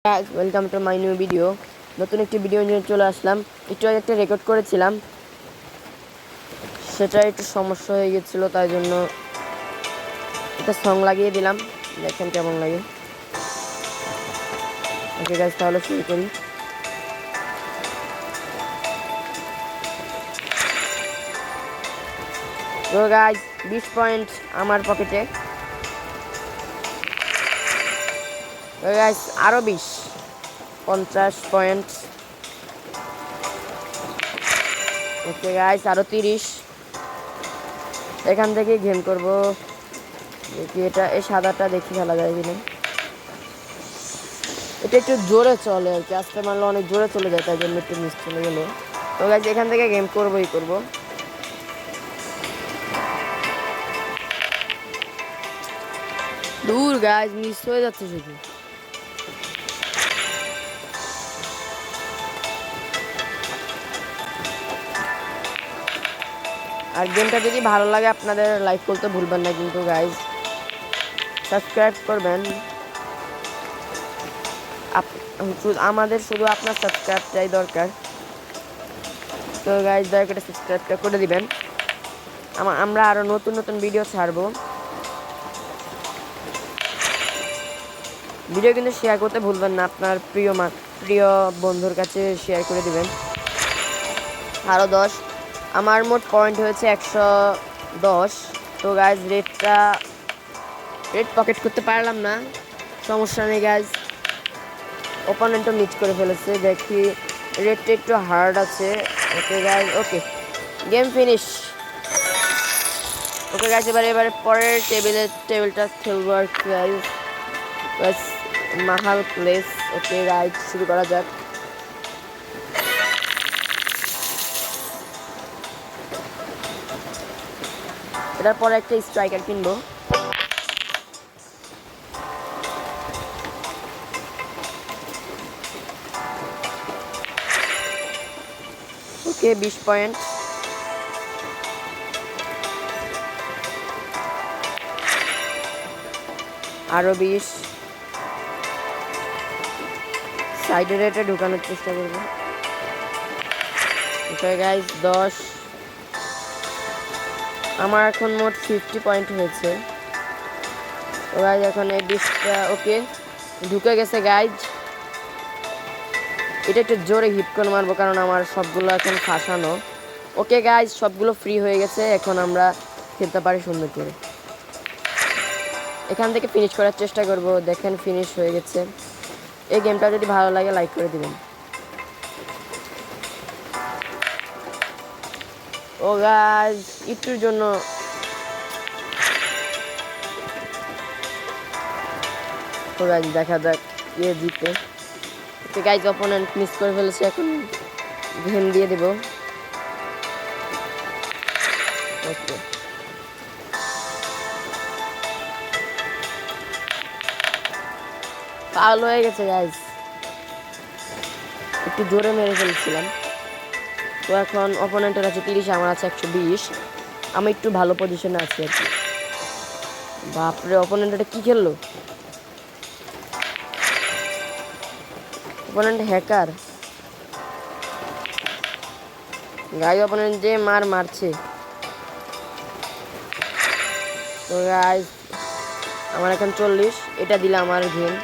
Guys welcome to my new video. নতুন একটি video নিয়ে চলে আসলাম। একটু আগে একটা রেকর্ড করেছিলাম, সেটা একটু সমস্যা হয়ে গেছিলো, তাই জন্য একটা সং লাগিয়ে দিলাম। দেখেন কেমন লাগে। ওকে গাইস, তাহলে শুরু করি। তো গাইস 20 পয়েন্ট আমার পকেটে। তো গাইস আরো 50 পয়েন্ট। ওকে গাইস আরো 30। এখান থেকে গেম করব। দেখি এটা এই সাদাটা দেখি খেলা যায় কিনা। এটা একটু জোরে চলে আর কি, আস্তে মারলে অনেক জোরে চলে যায়, তাই জন্য একটু মিস চলে গেলো। তো গাইস এখান থেকে গেম করবই করব। দূর গাইস, মিস হয়ে যাচ্ছে শুধু। আর গেমটা যদি ভালো লাগে আপনাদের লাইক করতে ভুলবেন না কিন্তু গাইস, সাবস্ক্রাইব করবেন। আমাদের শুধু আপনার সাবস্ক্রাইবটাই দরকার। তো গাইস দয়া করে সাবস্ক্রাইবটা করে দিবেন। আমরা আরো নতুন নতুন ভিডিও ছাড়বো। ভিডিও কিন্তু শেয়ার করতে ভুলবেন না, আপনার প্রিয় বন্ধুর কাছে শেয়ার করে দিবেন। আরো 10। আমার মোট পয়েন্ট হয়েছে 110। তো গাইস রেড পকেট করতে পারলাম না, সমস্যা নেই গাইস। ওপোনেন্টও মিট করে ফেলেছে, দেখি রেডটা একটু হার্ড আছে। ওকে গাইস, ওকে গেম ফিনিশ। ওকে গাইস, এবারে পরের টেবিলটা খেলবো আর গাইস। বাস মাহাল প্লেস। ওকে গাইস শুরু করা যাক। এটার পরে একটা স্ট্রাইকার কিনবো। ওকে 20 পয়েন্ট। আরো 20। সাইডের এটা ঢুকানোর চেষ্টা করবো। Okay guys 10। আমার এখন মোট 50 পয়েন্ট হয়েছে। তো গাইজ এখন এই 20টা ওকে ঢুকে গেছে গাইজ। এটা একটু জোরে হিট করে মারবো, কারণ আমার সবগুলো এখন ফাঁসানো। ওকে গাইজ, সবগুলো ফ্রি হয়ে গেছে, এখন আমরা খেলতে পারি সুন্দর করে। এখান থেকে ফিনিশ করার চেষ্টা করব। দেখেন ফিনিশ হয়ে গেছে। এই গেমটা যদি ভালো লাগে লাইক করে দিবেন। ও গাইজ একটুর জন্য তো গাইজ দেখা যাক কে জিতে। ওকে গাইজ অপোনেন্ট মিস করে ফেলেছে, এখন গেম দিয়ে দেব। ওকে ফাউল হয়ে গেছে গাইজ, একটু জোরে মেরে ফেলছিলাম। তো এখন অপোনেন্টের আছে 30, আমার আছে 120। আমি একটু ভালো পজিশনে আছি আর কি। বাপরে, অপোনেন্ট এটা কি খেললো? Opponent hacker guys. অপোনেন্ট যে মারছে। তো গাইজ আমার এখন 40। এটা দিলে আমার গেম।